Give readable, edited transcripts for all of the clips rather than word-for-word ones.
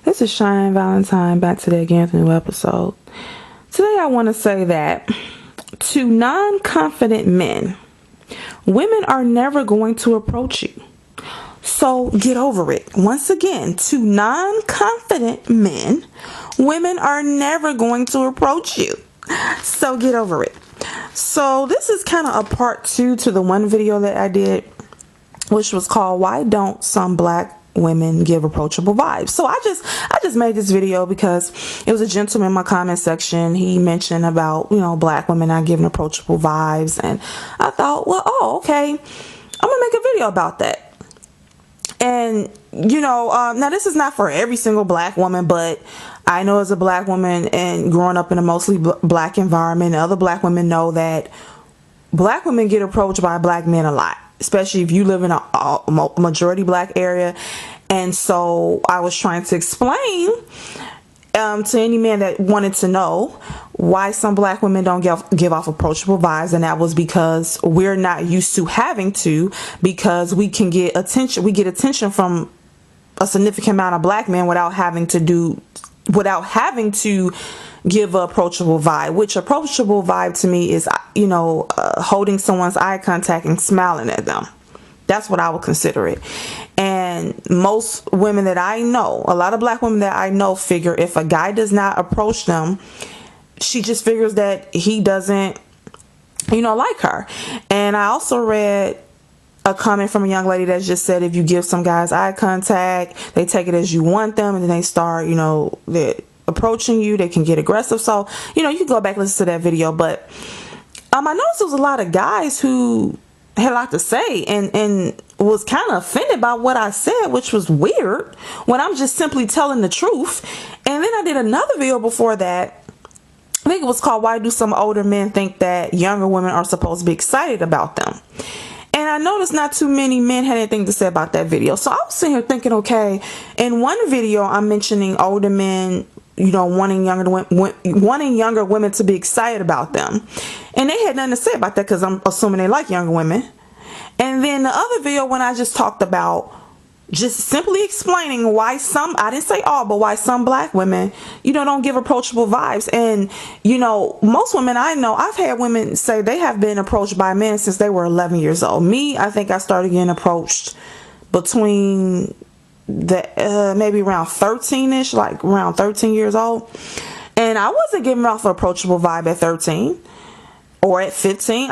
This is Cheyenne Valentine back today again with a new episode. Today I want to say that to non-confident men, women are never going to approach you. So get over it. Once again, to non-confident men, women are never going to approach you. So get over it. So this is kind of a part 2 to the one video that I did, which was called "Why Don't Some Black Women Give Approachable Vibes?" So I just made this video because it was a gentleman in my comment section. He mentioned about, black women not giving approachable vibes, and I thought, well, okay, I'm gonna make a video about that. And now this is not for every single black woman, but I know as a black woman and growing up in a mostly black environment, other black women know that black women get approached by black men a lot, especially if you live in a majority black area. And so I was trying to explain to any man that wanted to know why some black women don't give off approachable vibes, and that was because we're not used to having to, because we can get attention. We get attention from a significant amount of black men without having to give an approachable vibe, which approachable vibe to me is, holding someone's eye contact and smiling at them. That's what I would consider it. And most women that I know, a lot of black women that I know, figure if a guy does not approach them, she just figures that he doesn't, like her. And I also read a comment from a young lady that just said if you give some guys eye contact, they take it as you want them, and then they start, they're approaching you, they can get aggressive. So, you can go back and listen to that video. But I noticed there was a lot of guys who had a lot to say and was kind of offended by what I said, which was weird when I'm just simply telling the truth. And then I did another video before that. I think it was called "Why Do Some Older Men Think That Younger Women Are Supposed to Be Excited About Them?" And I noticed not too many men had anything to say about that video. So I was sitting here thinking, okay, in one video I'm mentioning older men, wanting younger women to be excited about them. And they had nothing to say about that because I'm assuming they like younger women. And then the other video when I just talked about just simply explaining why I didn't say all, but why some black women, don't give approachable vibes. And, most women I know, I've had women say they have been approached by men since they were 11 years old. Me, I think I started getting approached between maybe around 13-ish, like around 13 years old. And I wasn't giving off an approachable vibe at 13 or at 15.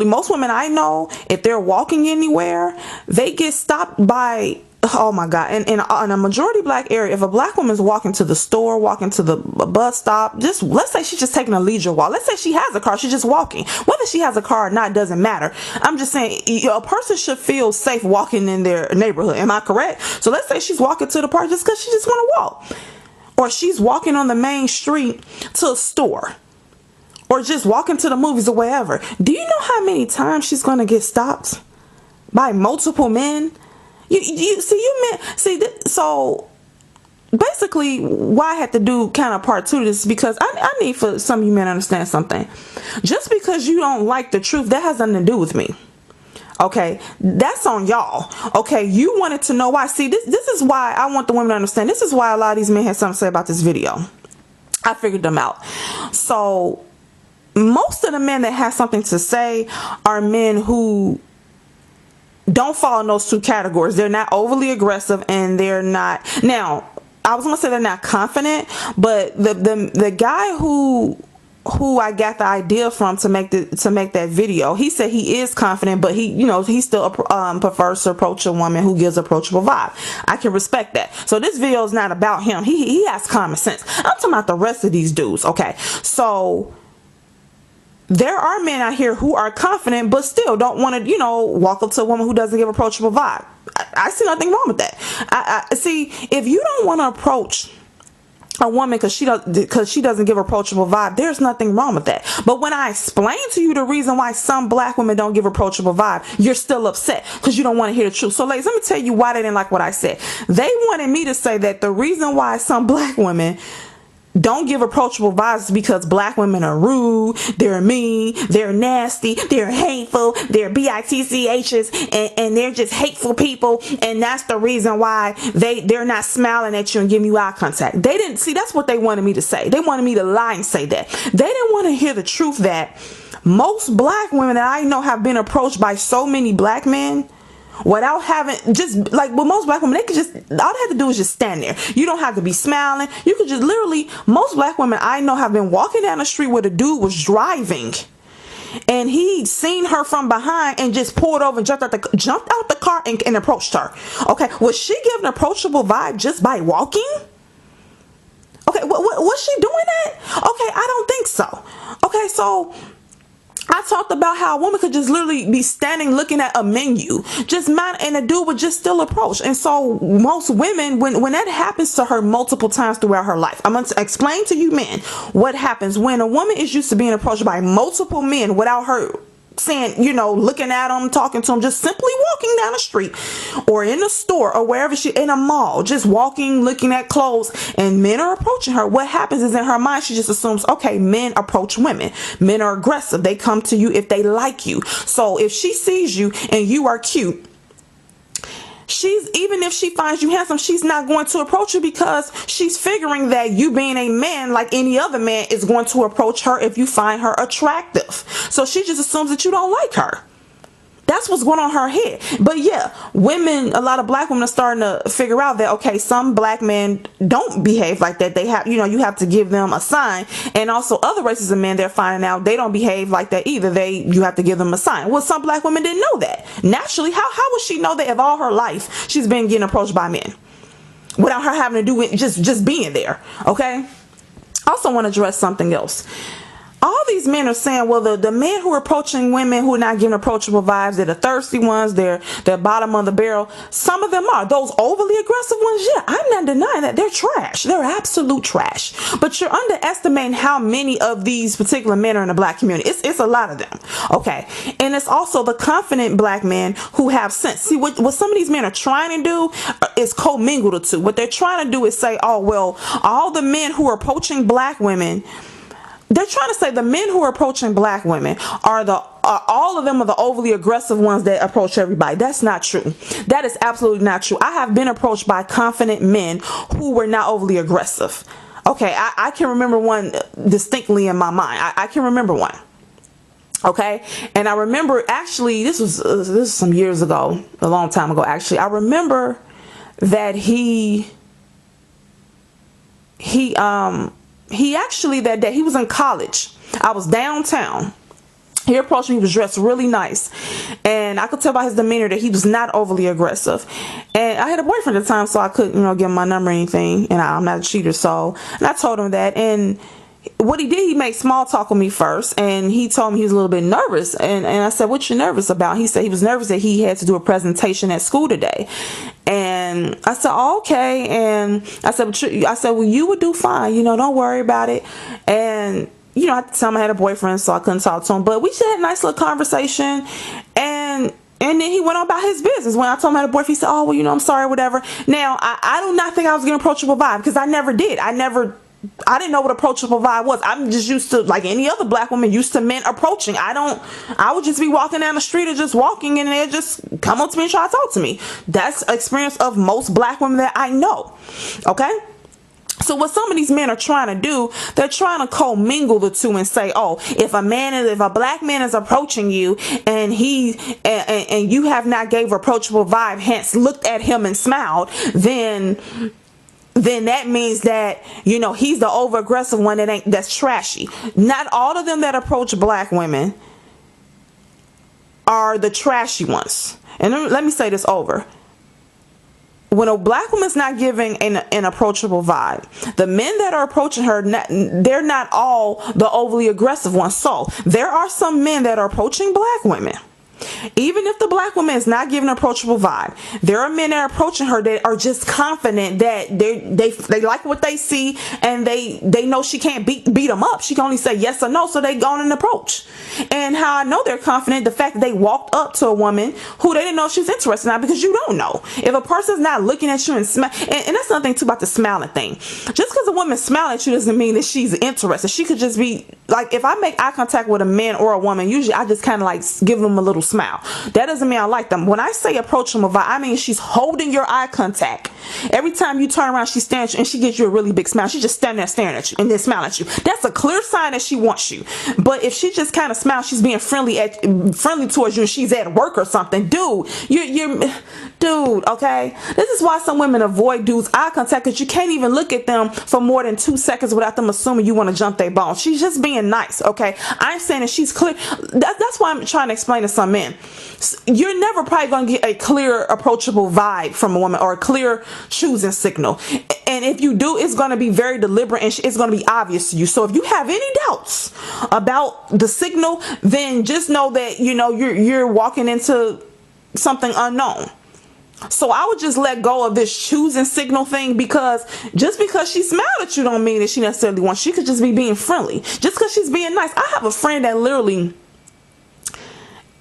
Most women I know, if they're walking anywhere, they get stopped by, oh my God. And in a majority black area, if a black woman's walking to the store, walking to the bus stop, let's say she's just taking a leisure walk. Let's say she has a car, she's just walking. Whether she has a car or not doesn't matter. I'm just saying, a person should feel safe walking in their neighborhood. Am I correct? So let's say she's walking to the park just because she just want to walk. Or she's walking on the main street to a store. Or just walking to the movies or wherever. Do you know how many times she's going to get stopped by multiple men? So basically why I had to do kind of part 2 of this, because I need for some of you men to understand something. Just because you don't like the truth, that has nothing to do with me. Okay, that's on y'all. Okay, you wanted to know why. See, this is why I want the women to understand. This is why a lot of these men had something to say about this video. I figured them out. So most of the men that have something to say are men who don't fall in those 2 categories. They're not overly aggressive, and they're not, now I was gonna say they're not confident, but the guy who I got the idea from to make that video, he said he is confident, but he still prefers to approach a woman who gives approachable vibe. I can respect that. So this video is not about him. He has common sense. I'm talking about the rest of these dudes. Okay, so there are men out here who are confident but still don't want to, walk up to a woman who doesn't give approachable vibe. I see nothing wrong with that. I see, if you don't want to approach a woman because she doesn't give approachable vibe, there's nothing wrong with that. But when I explain to you the reason why some black women don't give approachable vibe, you're still upset because you don't want to hear the truth. So ladies, let me tell you why they didn't like what I said. They wanted me to say that the reason why some black women don't give approachable vibes because black women are rude, they're mean, they're nasty, they're hateful, they're bitchs, and they're just hateful people, and that's the reason why they're not smiling at you and giving you eye contact. They didn't see, that's what they wanted me to say. They wanted me to lie and say that. They didn't want to hear the truth that most black women that I know have been approached by so many black men without having, just like with most black women, they could just, all they have to do is just stand there. You don't have to be smiling. You could just literally, most black women I know have been walking down the street where the dude was driving and he seen her from behind and just pulled over and jumped out the car and approached her. Okay, was she giving an approachable vibe just by walking? Okay, was she doing that? Okay, I don't think so. Okay, so I talked about how a woman could just literally be standing looking at a menu, just mind, and a dude would just still approach. And so most women, when that happens to her multiple times throughout her life, I'm going to explain to you men what happens when a woman is used to being approached by multiple men without her saying, you know, looking at them, talking to them, just simply walking down the street or in a store or wherever she, in a mall, just walking, looking at clothes, and men are approaching her. What happens is in her mind, she just assumes, okay, men approach women. Men are aggressive. They come to you if they like you. So if she sees you and you are cute, even if she finds you handsome, she's not going to approach you because she's figuring that you being a man like any other man is going to approach her if you find her attractive. So she just assumes that you don't like her. That's what's going on in her head. But yeah, women, a lot of black women are starting to figure out that, okay, some black men don't behave like that. They have, you know, you have to give them a sign. And also other races of men, they're finding out they don't behave like that either. You have to give them a sign. Well, some black women didn't know that. Naturally, how would she know that if all her life she's been getting approached by men without her having to do it, just being there? Okay. I also want to address something else. All these men are saying, well, the men who are approaching women who are not giving approachable vibes, they're the thirsty ones, they're bottom of the barrel. Some of them are. Those overly aggressive ones, yeah, I'm not denying that. They're trash. They're absolute trash. But you're underestimating how many of these particular men are in the black community. It's a lot of them. Okay. And it's also the confident black men who have sense. See, what some of these men are trying to do is commingle the two. What they're trying to do is say, oh, well, all the men who are approaching black women, they're trying to say the men who are approaching black women are all of them are the overly aggressive ones that approach everybody. That's not true. That is absolutely not true. I have been approached by confident men who were not overly aggressive. Okay, I can remember one distinctly in my mind. I can remember one. Okay, and I remember actually this was some years ago, a long time ago. Actually, I remember that he actually that day, he was in college. I was downtown. He approached me. He was dressed really nice, and I could tell by his demeanor that he was not overly aggressive. And I had a boyfriend at the time, so I couldn't, give him my number or anything, and I'm not a cheater. And I told him that, and what he did, he made small talk with me first, and he told me he was a little bit nervous, and I said, what you nervous about? He said he was nervous that he had to do a presentation at school today. And I said, oh, okay. And I said, well, you would do fine, don't worry about it. And at the time I had a boyfriend, so I couldn't talk to him, but we just had a nice little conversation, and then he went on about his business. When I told him I had a boyfriend, he said, oh, well, I'm sorry, whatever. Now, I do not think I was getting approachable vibe, because I never did. I didn't know what approachable vibe was. I'm just used to, like any other black woman, used to men approaching. I would just be walking down the street or just walking, and they'd just come up to me and try to talk to me. That's experience of most black women that I know. Okay? So what some of these men are trying to do, they're trying to commingle the two and say, oh, if a black man is approaching you and and you have not gave approachable vibe, hence looked at him and smiled, then that means that, he's the over aggressive one that's trashy. Not all of them that approach black women are the trashy ones. And let me say this over. When a black woman's not giving an approachable vibe, the men that are approaching her, they're not all the overly aggressive ones. So there are some men that are approaching black women Even if the black woman is not giving an approachable vibe, there are men that are approaching her that are just confident that they like what they see, and they know she can't beat them up. She can only say yes or no, so they go on and approach. And how I know they're confident, the fact that they walked up to a woman who they didn't know she was interested in, because you don't know. If a person's not looking at you and smile, and that's another thing too about the smiling thing. Just because a woman smiles at you doesn't mean that she's interested. She could just be like, if I make eye contact with a man or a woman, usually I just kind of like give them a little smile. That doesn't mean I like them. When I say approach them, I mean she's holding your eye contact. Every time you turn around, she stands and she gives you a really big smile. She's just standing there staring at you and then smiling at you. That's a clear sign that she wants you. But if she just kind of smiles, she's being friendly towards you, and she's at work or something, dude, dude, okay? This is why some women avoid dudes' eye contact, because you can't even look at them for more than 2 seconds without them assuming you want to jump their bone. She's just being nice, okay? I'm saying that she's clear. That's why I'm trying to explain to some men. You're never probably going to get a clear, approachable vibe from a woman, or a clear choosing signal. And if you do, it's going to be very deliberate, and it's going to be obvious to you. So if you have any doubts about the signal, then just know that, you're walking into something unknown. So I would just let go of this choosing signal thing, because just because she smiled at you don't mean that she necessarily wants. She could just be being friendly, just because she's being nice. I have a friend that literally,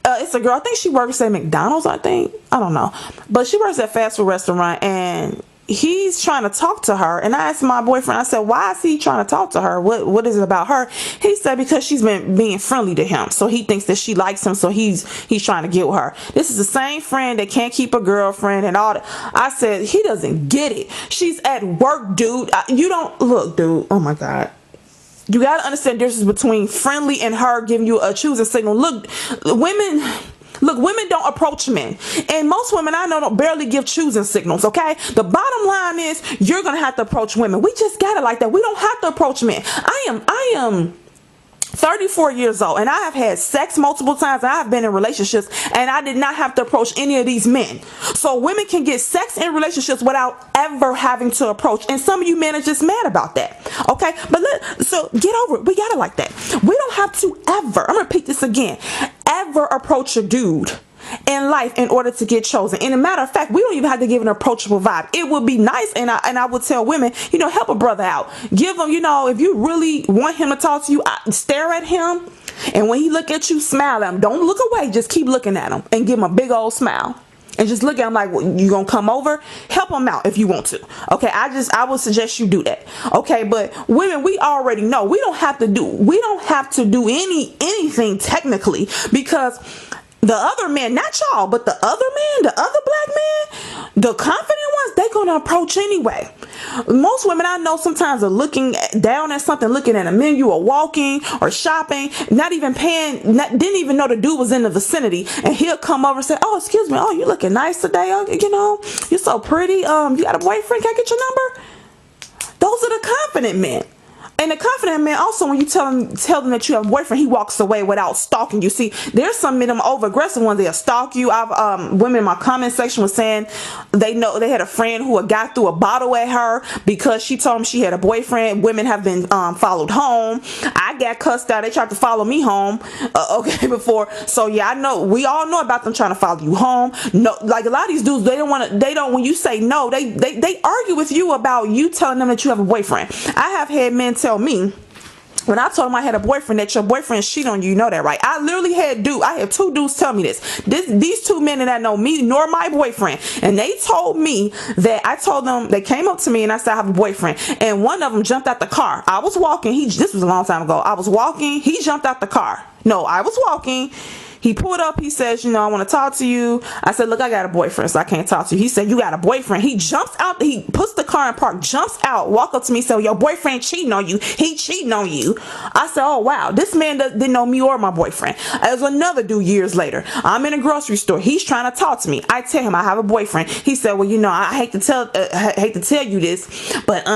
it's a girl, I think she works at McDonald's, I don't know, but she works at a fast food restaurant, and he's trying to talk to her. And I asked my boyfriend, I said, why is he trying to talk to her? What is it about her? He said, because she's been being friendly to him, so he thinks that she likes him, so he's trying to get with her. This is the same friend that can't keep a girlfriend and all that. I said, he doesn't get it. She's at work, dude. You don't look, dude. Oh my God. You got to understand the difference between friendly and her giving you a choosing signal. Look, women don't approach men, and most women I know don't barely give choosing signals, okay? The bottom line is, you're gonna have to approach women. We just got it like that. We don't have to approach men. I am 34 years old, and I have had sex multiple times, and I've been in relationships, and I did not have to approach any of these men. So women can get sex in relationships without ever having to approach, and some of you men are just mad about that, okay? But so get over it. We got it like that. We don't have to ever, I'm gonna repeat this again, ever approach a dude in life in order to get chosen. And a matter of fact, we don't even have to give an approachable vibe. It would be nice, and I would tell women, help a brother out. Give him, if you really want him to talk to you, stare at him, and when he look at you, smile at him. Don't look away, just keep looking at him and give him a big old smile. And just look at him like, well, you gonna come over? Help him out if you want to. Okay, I would suggest you do that. Okay, but women, we already know we don't have to do anything technically, because the other men, not y'all, but the other men, the other black men, the confident ones, they're gonna approach anyway. Most women I know sometimes are looking down at something, looking at a menu or walking or shopping, not even paying, didn't even know the dude was in the vicinity, and he'll come over and say, oh, excuse me, oh, you looking nice today, you're so pretty, you got a boyfriend, can I get your number? Those are the confident men. And the confident man also, when you tell them that you have a boyfriend, he walks away without stalking you. See, there's some of them over aggressive ones, they'll stalk you. Women in my comment section was saying they had a friend who got threw a bottle at her because she told them she had a boyfriend. Women have been followed home. I got cussed out. They tried to follow me home. Before. So yeah, I know, we all know about them trying to follow you home. No, like a lot of these dudes, when you say no, they argue with you about you telling them that you have a boyfriend. I have had men tell me, when I told him I had a boyfriend, that your boyfriend cheated on you. You know that, right? I literally had two dudes tell me this. These two men that know me nor my boyfriend, and they told me that I told them, they came up to me and I said I have a boyfriend, and one of them jumped out the car. I was walking. This was a long time ago. I was walking. He jumped out the car. No, I was walking. He pulled up, he says, I want to talk to you. I said, look, I got a boyfriend, so I can't talk to you. He said, you got a boyfriend. He jumps out, he puts the car in park, jumps out, walk up to me, said, your boyfriend cheating on you. He cheating on you. I said, oh, wow. This man didn't know me or my boyfriend. There's another dude years later. I'm in a grocery store. He's trying to talk to me. I tell him I have a boyfriend. He said, well, I hate to tell you this, but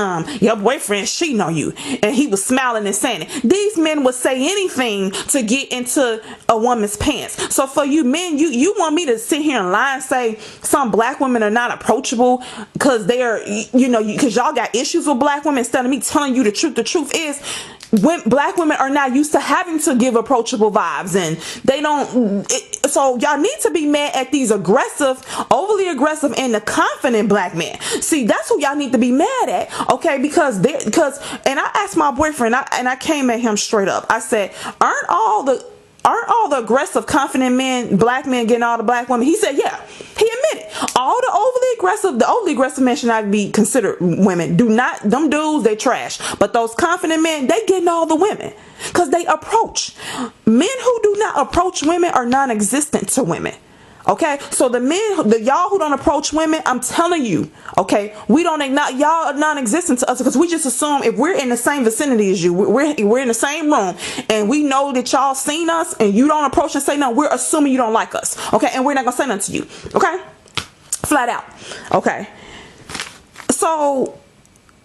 your boyfriend cheating on you. And he was smiling and saying it. These men would say anything to get into a woman's pants. So for you men, you want me to sit here and lie and say some black women are not approachable because they're, because y'all got issues with black women, instead of me telling you the truth. The truth is, when black women are not used to having to give approachable vibes, and they don't, so y'all need to be mad at these aggressive, overly aggressive, and the confident black men. See, that's who y'all need to be mad at, okay? Because and I asked my boyfriend, and I came at him straight up. I said, aren't all the aggressive, confident men, black men, getting all the black women? He said, yeah. He admitted all the overly aggressive men should not be considered women. Them dudes, they trash. But those confident men, they getting all the women because they approach. Men who do not approach women are non-existent to women. Okay, so y'all who don't approach women, I'm telling you, okay, y'all are non-existent to us because we just assume if we're in the same vicinity as you, we're in the same room, and we know that y'all seen us, and you don't approach and say no, we're assuming you don't like us, okay, and we're not gonna say nothing to you, okay, flat out, okay. So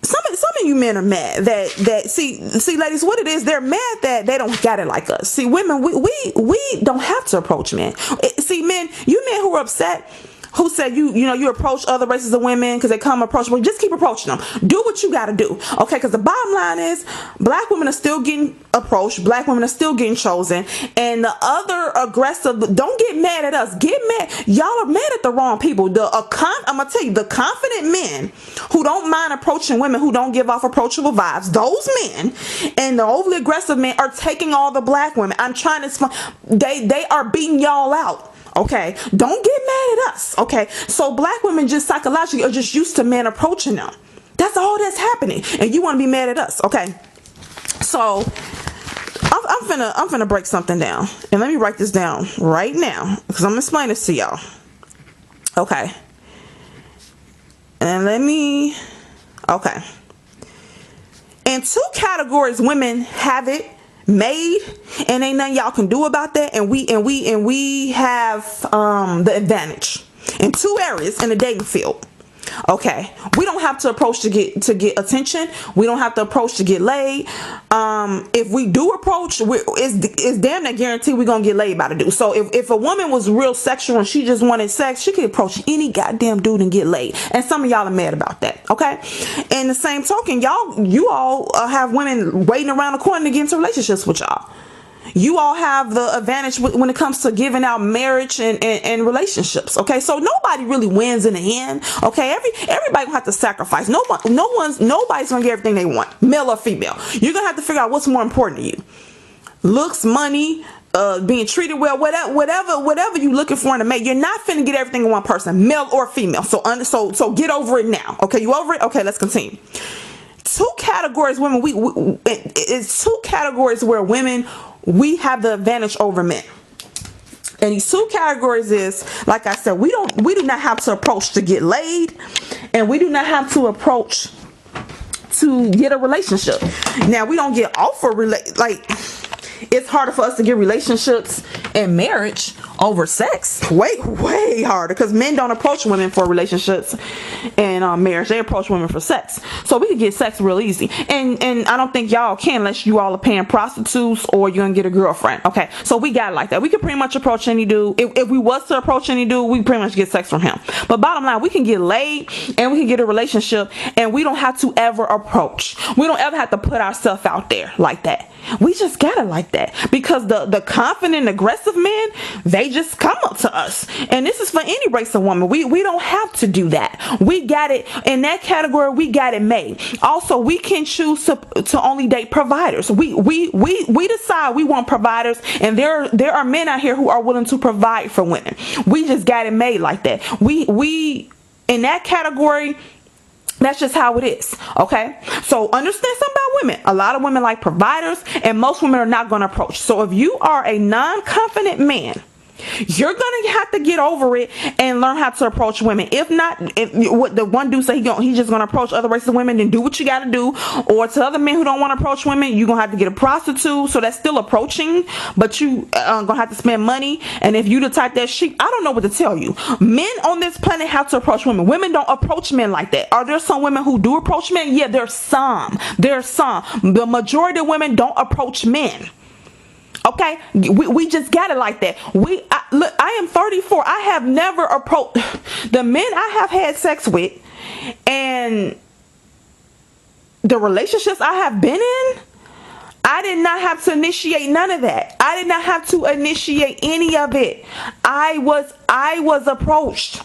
some of you men are mad that see ladies, what it is, they're mad that they don't got it like us. See, women, we don't have to approach men. See, men who are upset, who said you approach other races of women because they come approachable, just keep approaching them. Do what you got to do, okay? Because the bottom line is, black women are still getting approached, black women are still getting chosen, and the other aggressive, don't get mad at us. Get mad, y'all are mad at the wrong people. I'm gonna tell you, the confident men who don't mind approaching women who don't give off approachable vibes, those men, and the overly aggressive men are taking all the black women. I'm trying to explain, they are beating y'all out. Okay, don't get mad at us. Okay, so black women just psychologically are just used to men approaching them. That's all that's happening, and you want to be mad at us. Okay, so I'm finna break something down, and let me write this down right now because I'm gonna explain this to y'all. Okay, and okay. In two categories, women have it made, and ain't nothing y'all can do about that, and we have the advantage in two areas in the dating field. Okay, we don't have to approach to get attention. We don't have to approach to get laid. If we do approach, it's damn near guaranteed we're gonna get laid by the dude. So if a woman was real sexual and she just wanted sex, she could approach any goddamn dude and get laid. And some of y'all are mad about that. Okay, and the same token, you all have women waiting around the corner to get into relationships with y'all. You all have the advantage when it comes to giving out marriage and relationships. Okay, so nobody really wins in the end. Okay, everybody gonna have to sacrifice. Nobody's gonna get everything they want, male or female. You're gonna have to figure out what's more important to you: looks, money, being treated well, whatever you looking for in a mate. You're not finna get everything in one person, male or female. So get over it now. Okay, you over it? Okay, let's continue. Two categories, women. It's two categories where women, we have the advantage over men. And these two categories is, like I said, we do not have to approach to get laid, and we do not have to approach to get a relationship. Now, we don't get offer it's harder for us to get relationships and marriage over sex. Way harder, because men don't approach women for relationships and marriage. They approach women for sex. So we can get sex real easy. And I don't think y'all can, unless you all are paying prostitutes or you're gonna get a girlfriend. Okay, so we got it like that. We can pretty much approach any dude. If we was to approach any dude, we pretty much get sex from him. But bottom line, we can get laid and we can get a relationship, and we don't have to ever approach. We don't ever have to put ourselves out there like that. We just got it like that, because the confident, aggressive men, they just come up to us. And this is for any race of woman. We don't have to do that. We got it in that category. We got it made. Also, we can choose to only date providers. We decide we want providers, and there are men out here who are willing to provide for women. We just got it made like that. We in that category. That's just how it is. Okay, so understand something about women. A lot of women like providers, and most women are not going to approach. So if you are a non-confident man, you're gonna have to get over it and learn how to approach women. If not, what the one dude say, he's just gonna approach other races of women, then do what you gotta do. Or to other men who don't want to approach women, you're gonna have to get a prostitute. So that's still approaching, but you gonna have to spend money. And if you the type that I don't know what to tell you. Men on this planet have to approach women. Women don't approach men like that. Are there some women who do approach men? Yeah, there's some. The majority of women don't approach men. Okay, we just got it like that. Look, I am 34. I have never approached the men I have had sex with, and the relationships I have been in. I did not have to initiate none of that. I did not have to initiate any of it. I was approached.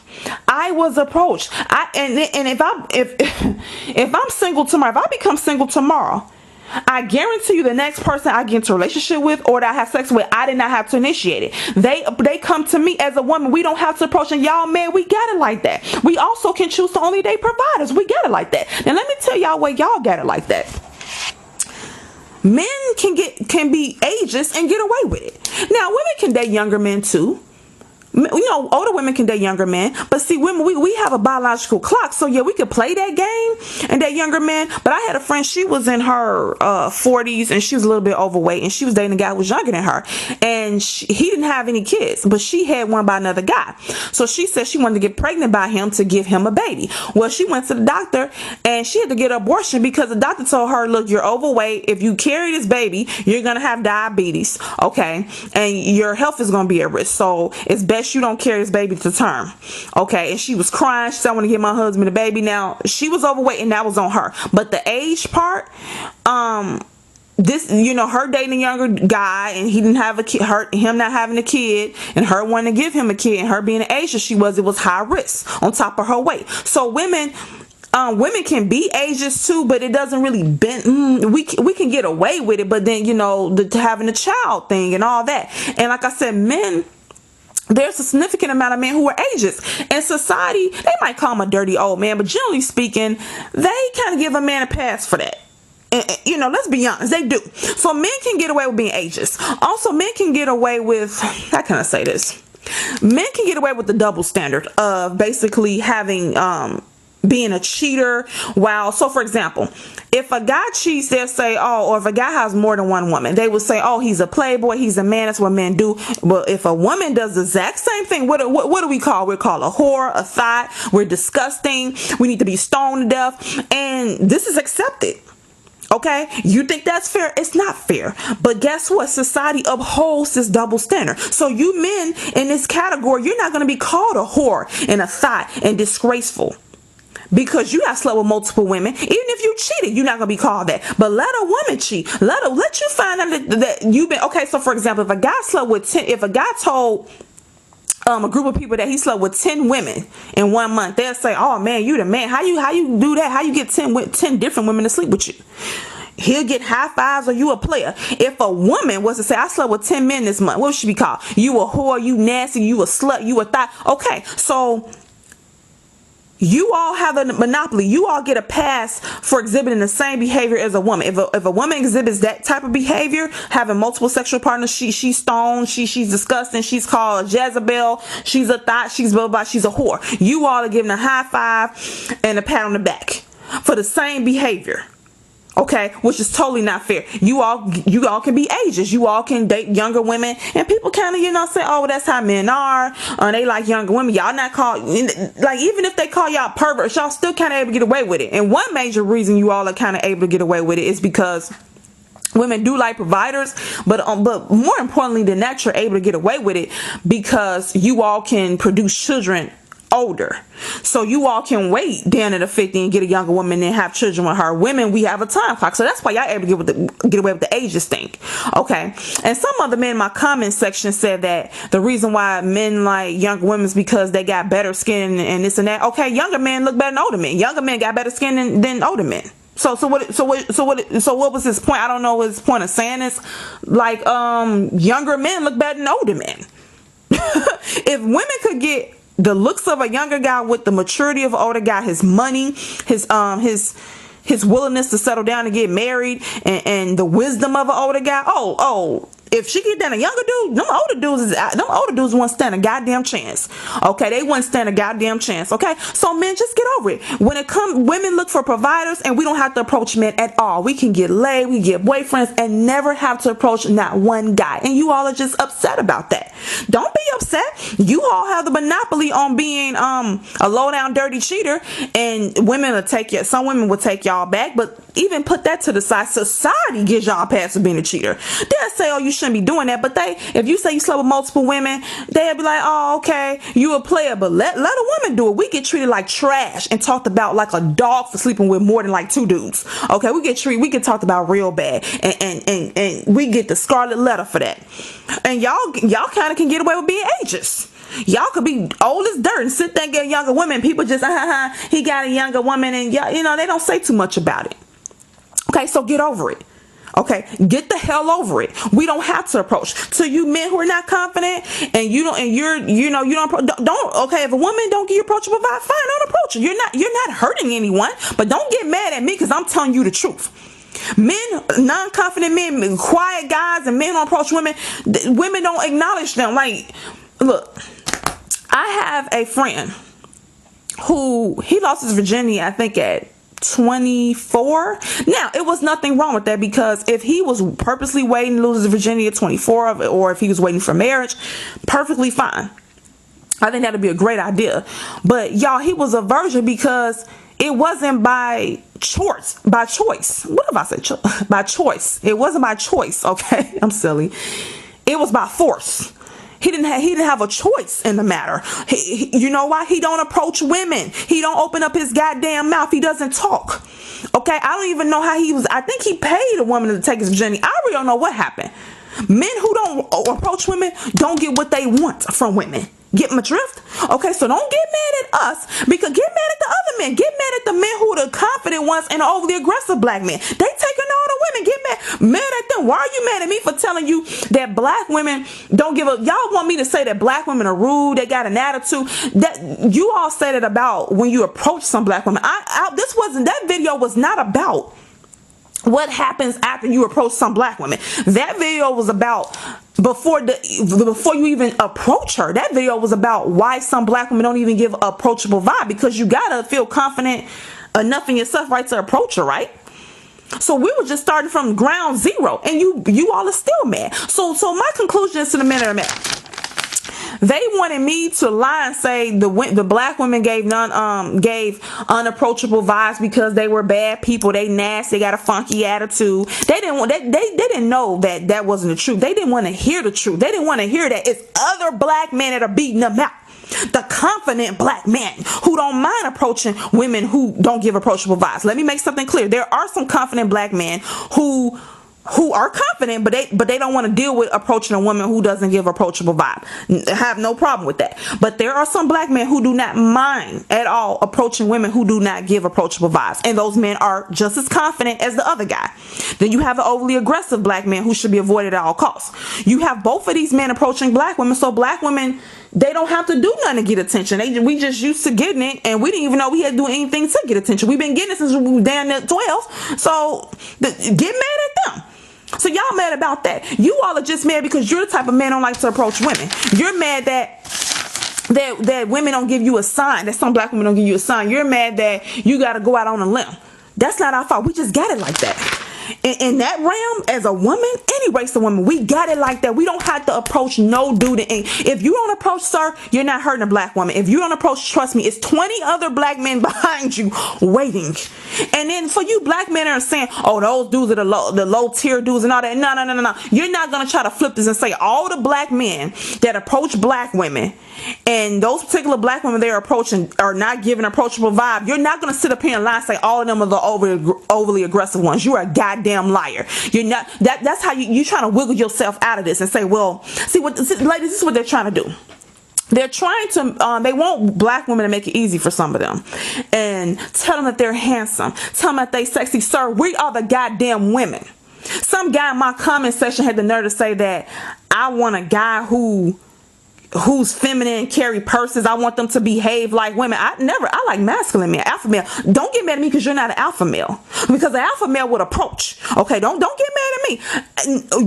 I was approached. And if I'm single tomorrow, if I become single tomorrow, I guarantee you the next person I get into a relationship with or that I have sex with, I did not have to initiate it. They come to me as a woman. We don't have to approach, and y'all, man, we got it like that. We also can choose to only date providers. We got it like that. Now let me tell y'all where y'all got it like that. Men can be ageist and get away with it. Now women can date younger men too. You know, older women can date younger men, but see, women, we have a biological clock, so yeah, we could play that game and date younger men. But I had a friend, she was in her 40s, and she was a little bit overweight, and she was dating a guy who was younger than her, and he didn't have any kids, but she had one by another guy. So she said she wanted to get pregnant by him to give him a baby. Well, she went to the doctor, and she had to get an abortion because the doctor told her, look, you're overweight. If you carry this baby, you're gonna have diabetes, okay, and your health is gonna be at risk. So it's best you don't carry this baby to term, okay? And she was crying. She said, I want to give my husband a baby. Now she was overweight, and that was on her. But the age part, this, you know, her dating a younger guy, and he didn't have a kid, him not having a kid, and her wanting to give him a kid, and her being the age that she was, it was high risk on top of her weight. So women can be ageist too, but it doesn't really bend. We can get away with it, but then, you know, having a child thing and all that. And like I said, men, there's a significant amount of men who are ageist. In society, they might call him a dirty old man, but generally speaking, they kind of give a man a pass for that. And, you know, let's be honest, they do. So men can get away with being ageist. Also, men can get away with, how can I say this? Men can get away with the double standard of basically having, being a cheater. Wow. So for example, if a guy cheats, they'll say, oh, or if a guy has more than one woman, they will say, oh, he's a playboy, he's a man. That's what men do. But if a woman does the exact same thing, what do we call? We're called a whore, a thought. We're disgusting. We need to be stoned to death. And this is accepted. Okay, you think that's fair? It's not fair. But guess what? Society upholds this double standard. So you men in this category, you're not going to be called a whore and a thought and disgraceful, because you got slept with multiple women. Even if you cheated, you're not gonna be called that. But let a woman cheat. Let you find out that you've been okay. So for example, if a guy slept with 10, if a guy told a group of people that he slept with 10 women in 1 month, they'll say, oh man, you the man. How you do that? How you get 10 different women to sleep with you? He'll get high fives, or you a player. If a woman was to say, I slept with 10 men this month, what would she be called? You a whore, you nasty, you a slut, you a thot. Okay, so you all have a monopoly. You all get a pass for exhibiting the same behavior as a woman. If a woman exhibits that type of behavior, having multiple sexual partners, she's stoned, she's disgusting, she's called a Jezebel, she's a thought, she's blah, blah, blah, she's a whore. You all are giving a high five and a pat on the back for the same behavior. Okay, which is totally not fair. You all can be ageist. You all can date younger women, and people kind of, you know, say, oh, well, that's how men are. They like younger women. Y'all not called, like, even if they call y'all perverts, y'all still kind of able to get away with it. And one major reason you all are kind of able to get away with it is because women do like providers, but more importantly than that, you're able to get away with it because you all can produce children older. So you all can wait down at a 50 and get a younger woman and have children with her. Women, we have a time clock. So that's why y'all able to get away with the ages thing. Okay. And some other men in my comment section said that the reason why men like younger women is because they got better skin and this and that. Okay, younger men look better than older men. Younger men got better skin than older men. So what was his point? I don't know his point of saying this. Like, younger men look better than older men. If women could get the looks of a younger guy with the maturity of an older guy, his money, his willingness to settle down and get married, and the wisdom of an older guy. Oh, if she get down a younger dude, them older dudes won't stand a goddamn chance. Okay, they wouldn't stand a goddamn chance. Okay, so men, just get over it. When it comes, women look for providers, and we don't have to approach men at all. We can get laid, we get boyfriends, and never have to approach not one guy. And you all are just upset about that. Don't be upset. You all have the monopoly on being a low down dirty cheater, and women will take you. Some women will take y'all back, but even put that to the side. Society gives y'all a pass for being a cheater. They'll say, oh, you shouldn't shouldn't be doing that. But if you say you slept with multiple women, they'll be like, oh, okay, you a player, but let a woman do it. We get treated like trash and talked about like a dog for sleeping with more than like 2 dudes. Okay, we get talked about real bad, and we get the scarlet letter for that. And y'all kind of can get away with being ageist. Y'all could be old as dirt and sit there and get younger women. People just, he got a younger woman, and you know, they don't say too much about it. Okay, so get over it. Okay, get the hell over it. We don't have to approach. To you men who are not confident and you don't, and you don't. Okay, if a woman don't get you approachable vibe, fine, don't approach her. You're not hurting anyone, but don't get mad at me because I'm telling you the truth. Men, non-confident men, quiet guys, and men don't approach women. Women don't acknowledge them. Like, look, I have a friend who he lost his virginity, I think at 24. Now, it was nothing wrong with that, because if he was purposely waiting to lose his virginity at 24, or if he was waiting for marriage, perfectly fine. I think that'd be a great idea. But y'all, he was a virgin because it wasn't by choice. What if I said by choice? It wasn't by choice. Okay, I'm silly. It was by force. He didn't have a choice in the matter. You know why? He don't approach women. He don't open up his goddamn mouth. He doesn't talk. Okay, I don't even know how he was. I think he paid a woman to take his virginity. I really don't know what happened. Men who don't approach women don't get what they want from women. Get my drift? Okay, so don't get mad at us, because get mad at the other men. Get mad at the men who are the confident ones and overly aggressive black men. They taking all the women. Get mad at them. Why are you mad at me for telling you that black women don't give a... Y'all want me to say that black women are rude, they got an attitude? That you all said it about when you approach some black women. That video was not about what happens after you approach some black women. That video was about before you even approach her. That video was about why some black women don't even give approachable vibe, because you gotta feel confident enough in yourself, right, to approach her, right? So we were just starting from ground zero, and you all are still mad. So my conclusion is, to the men that are mad, they wanted me to lie and say the black women gave unapproachable vibes because they were bad people. They nasty. They got a funky attitude. They didn't know that wasn't the truth. They didn't want to hear the truth. They didn't want to hear that it's other black men that are beating them out. The confident black men who don't mind approaching women who don't give approachable vibes. Let me make something clear. There are some confident black men who are confident, but they don't want to deal with approaching a woman who doesn't give approachable vibe. I have no problem with that. But there are some black men who do not mind at all approaching women who do not give approachable vibes, and those men are just as confident as the other guy. Then you have the overly aggressive black man who should be avoided at all costs. You have both of these men approaching black women, so black women, they don't have to do nothing to get attention. We just used to getting it, and we didn't even know we had to do anything to get attention. We've been getting it since we were down at 12. So get mad at them. So y'all mad about that. You all are just mad because you're the type of man who don't like to approach women. You're mad that women don't give you a sign, that some black women don't give you a sign. You're mad that you got to go out on a limb. That's not our fault. We just got it like that. In that realm, as a woman, any race of women, we got it like that. We don't have to approach no dude. And if you don't approach, sir, you're not hurting a black woman. If you don't approach, trust me, it's 20 other black men behind you waiting. And then for you black men are saying, oh, those dudes are the low tier dudes and all that. No. You're not going to try to flip this and say all the black men that approach black women, and those particular black women they're approaching are not giving approachable vibe. You're not going to sit up here and lie and say all of them are the overly aggressive ones. You are a goddamn liar. You're not. That's how you're trying to wiggle yourself out of this and say, well, ladies, this is what they're trying to do. They're trying to, they want black women to make it easy for some of them and tell them that they're handsome. Tell them that they sexy. Sir, we are the goddamn women. Some guy in my comment section had the nerve to say that I want a guy who's feminine, carry purses. I want them to behave like women. I like masculine men, alpha male. Don't get mad at me because you're not an alpha male, because an alpha male would approach. Okay, don't get mad at me.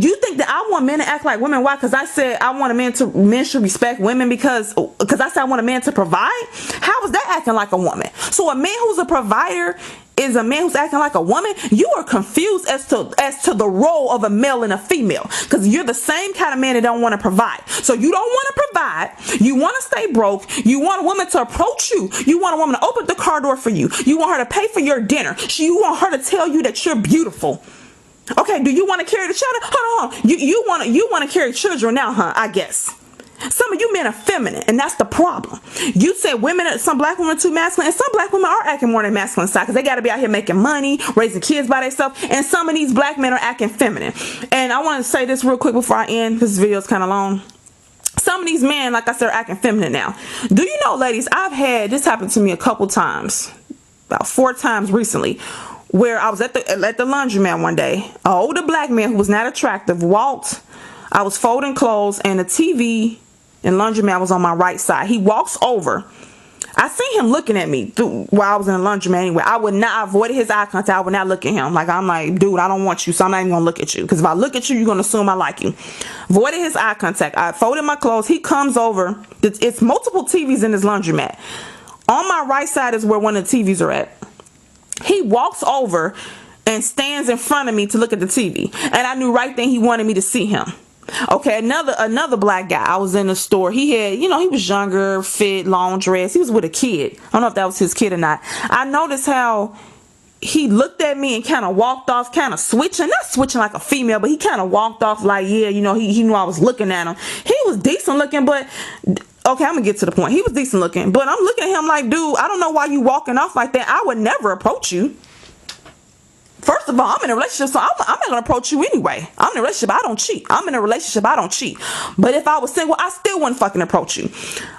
You think that I want men to act like women? Why? Because I said I want men should respect women because I said I want a man to provide. How is that acting like a woman? So a man who's a provider is a man who's acting like a woman? You are confused as to the role of a male and a female, because you're the same kind of man that don't want to provide. So you don't want to provide. You want to stay broke. You want a woman to approach you. You want a woman to open the car door for you. You want her to pay for your dinner. You want her to tell you that you're beautiful. Okay, do you want to carry the child? Hold on. You want to carry children now, huh? I guess. Some of you men are feminine, and that's the problem. You said some black women are too masculine, and some black women are acting more than masculine side because they got to be out here making money, raising kids by themselves, and some of these black men are acting feminine. And I want to say this real quick before I end, because this video is kind of long. Some of these men, like I said, are acting feminine now. Do you know, ladies, I've had this happen to me a couple times, about 4 times recently, where I was at the laundromat one day. An older black man who was not attractive walked. I was folding clothes, and the TV and laundromat was on my right side. He walks over. I seen him looking at me while I was in the laundromat anyway. I avoided his eye contact. I would not look at him. I'm like, dude, I don't want you, so I'm not even gonna look at you. Because if I look at you, you're gonna assume I like you. Avoided his eye contact. I folded my clothes. He comes over. It's multiple TVs in this laundromat. On my right side is where one of the TVs are at. He walks over and stands in front of me to look at the TV. And I knew right then he wanted me to see him. Okay, another black guy. I was in the store. He had, he was younger, fit, long dress. He was with a kid. I don't know if that was his kid or not. I noticed how he looked at me and kind of walked off, kind of switching, not switching like a female, but he kind of walked off like, yeah, he knew I was looking at him. He was decent looking, but okay, I'm gonna get to the point. He was decent looking, but I'm looking at him like, dude, I don't know why you walking off like that. I would never approach you. First of all, I'm in a relationship, so I'm not going to approach you anyway. I'm in a relationship, I don't cheat. I'm in a relationship, I don't cheat. But if I was single, I still wouldn't fucking approach you.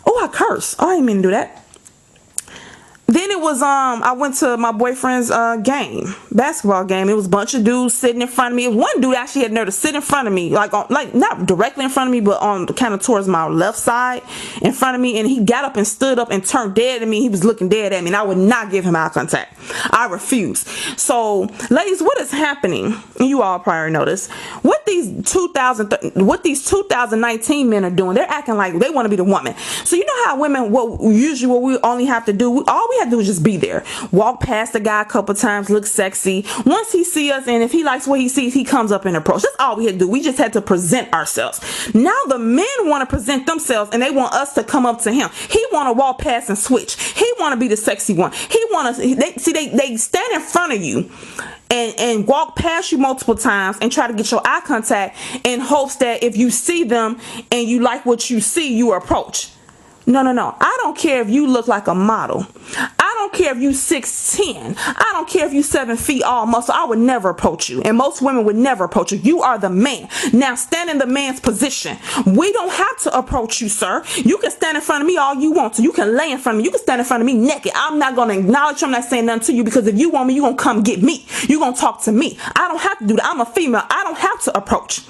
Oh, I curse. Oh, I didn't mean to do that. Then it was, I went to my boyfriend's basketball game. It was a bunch of dudes sitting in front of me. One dude actually had nerve to sit in front of me, like not directly in front of me, but on kind of towards my left side in front of me. And he got up and stood up and turned dead at me. He was looking dead at me, and I would not give him eye contact. I refused. So, ladies, what is happening? You all probably noticed what these 2019 men are doing. They're acting like they want to be the woman. So you know how women, what we only have to do, all we have to do is just be there. Walk past the guy a couple times, look sexy. Once he see us, and if he likes what he sees, he comes up and approach. That's all we had to do. We just had to present ourselves. Now the men want to present themselves, and they want us to come up to him. He want to walk past and switch. He want to be the sexy one. He want to. They stand in front of you and walk past you multiple times and try to get your eye contact in hopes that if you see them and you like what you see, you approach. No. I don't care if you look like a model. I don't care if you 6'10". I don't care if you 7 feet all muscle. I would never approach you. And most women would never approach you. You are the man. Now stand in the man's position. We don't have to approach you, sir. You can stand in front of me all you want to. You can lay in front of me. You can stand in front of me naked. I'm not going to acknowledge you. I'm not saying nothing to you, because if you want me, you're going to come get me. You're going to talk to me. I don't have to do that. I'm a female. I don't have to approach.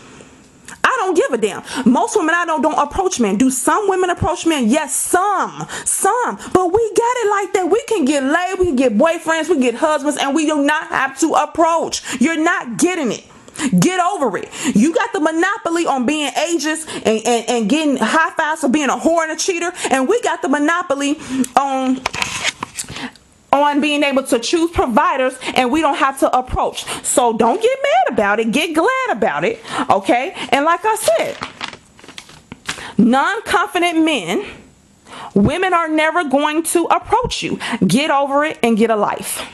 I don't give a damn. Most women I know don't approach men. Do some women approach men? Yes, some. But we got it like that. We can get laid, we can get boyfriends, we can get husbands, and we do not have to approach. You're not getting it. Get over it. You got the monopoly on being ageist and getting high fives for being a whore and a cheater, and we got the monopoly on being able to choose providers, and we don't have to approach. So don't get mad about it. Get glad about it. Okay? And like I said, non-confident men, women are never going to approach you. Get over it and get a life.